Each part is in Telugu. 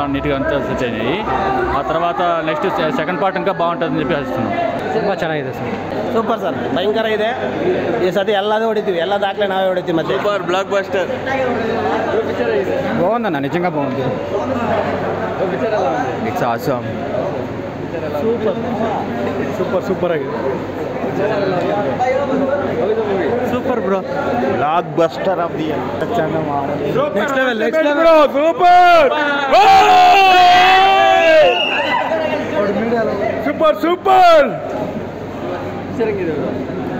బాగా నీట్గా అంతా సెట్ అయినాయి. ఆ తర్వాత నెక్స్ట్ సెకండ్ పార్ట్ ఇంకా బాగుంటుందని చెప్పి ఆశిస్తున్నాం. ತುಂಬ ಚೆನ್ನಾಗಿದೆ ಸರ್. ಸೂಪರ್ ಸರ್, ಭಯಂಕರ ಇದೆ. ಈ ಸತಿ ಎಲ್ಲದೂ ಹೊಡಿತೀವಿ, ಎಲ್ಲ ದಾಖಲೆ ನಾವೇ ಹೊಡಿತೀವಿ. ಮತ್ತೆ సూపర్ బ్లాక్ బస్టర్. బాగుందన్న, నిజంగా బాగుంది. It's awesome. ಸೂಪರ್ ಆಗಿದೆ. Super bro, block buster of the year. Next level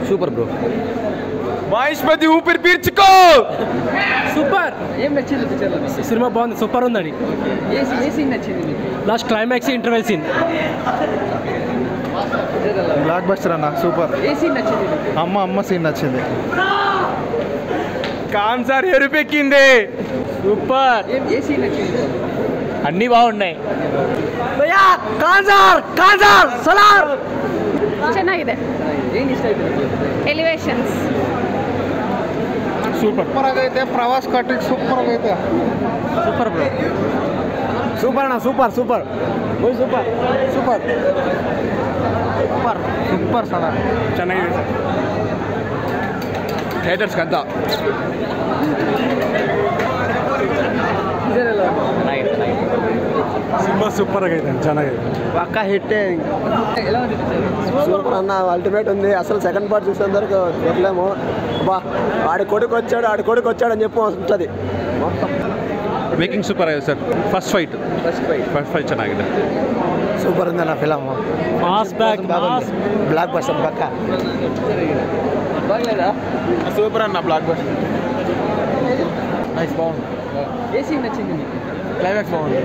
super bro. మహేష్పతి ఊపిరి పీల్చుకో. సూపర్. ఏం నచ్చింది పిక్చర్లో? సినిమా బాగుంది, సూపర్ ఉందండి. ఏ సీన్ నచ్చింది? Last climax, interval scene. Blockbuster అన్న, సూపర్. ఏ సీన్ నచ్చింది? అమ్మ సీన్ నచ్చింది. కాన్సర్ ఎరుపెక్కింది. సూపర్. ఏ సీన్ నచ్చింది? అన్నీ బాగున్నాయి. ಚೆನ್ನಾಗಿದೆ. ఏం ఇಷ್ಟ అయితే? ఎలివేషన్స్ సూపర్ ಆಗೈತೆ. ಪ್ರವಾಸ್ ಕಟ್ಟಿಗೆ ಸೂಪರ್ ಆಗೈತೆ. Super bro. సూపర్ అన్న, super super super super super ಸಣ ಚೆನ್ನಾಗಿದೆ. ಥಿಯೇಟರ್ಸ್ಗೆ ಅಂತ సినిమా సూపర్ ಆಗೈತೆ, ಚೆನ್ನಾಗಿದೆ. పక్కా హిట్టే. సూపర్ అన్న, అల్టిమేట్ ఉంది. అసలు సెకండ్ పార్ట్ చూసేందుకు చెప్పలేము. బా, ఆడి కొడుకు వచ్చాడు అని చెప్పి వస్తుంది మొత్తం. ಮೇಕಿಂಗ್ ಸೂಪರ್ ಆಗಿದೆ ಸರ್. ಫಸ್ಟ್ ಫೈಟ್ ಚೆನ್ನಾಗಿದೆ. సూపర్ ఉంది అన్న ఫిಲಮ್. బ్లాక్ బస్టర్ పక్కా. బాగలేదా? సూపర్ అన్న, బ్లాక్ బస్టర్. నైస్, బాగుంది. ఏ సీన్ నచ్చింది మీకు? క్లైమాక్స్ బాగుంది.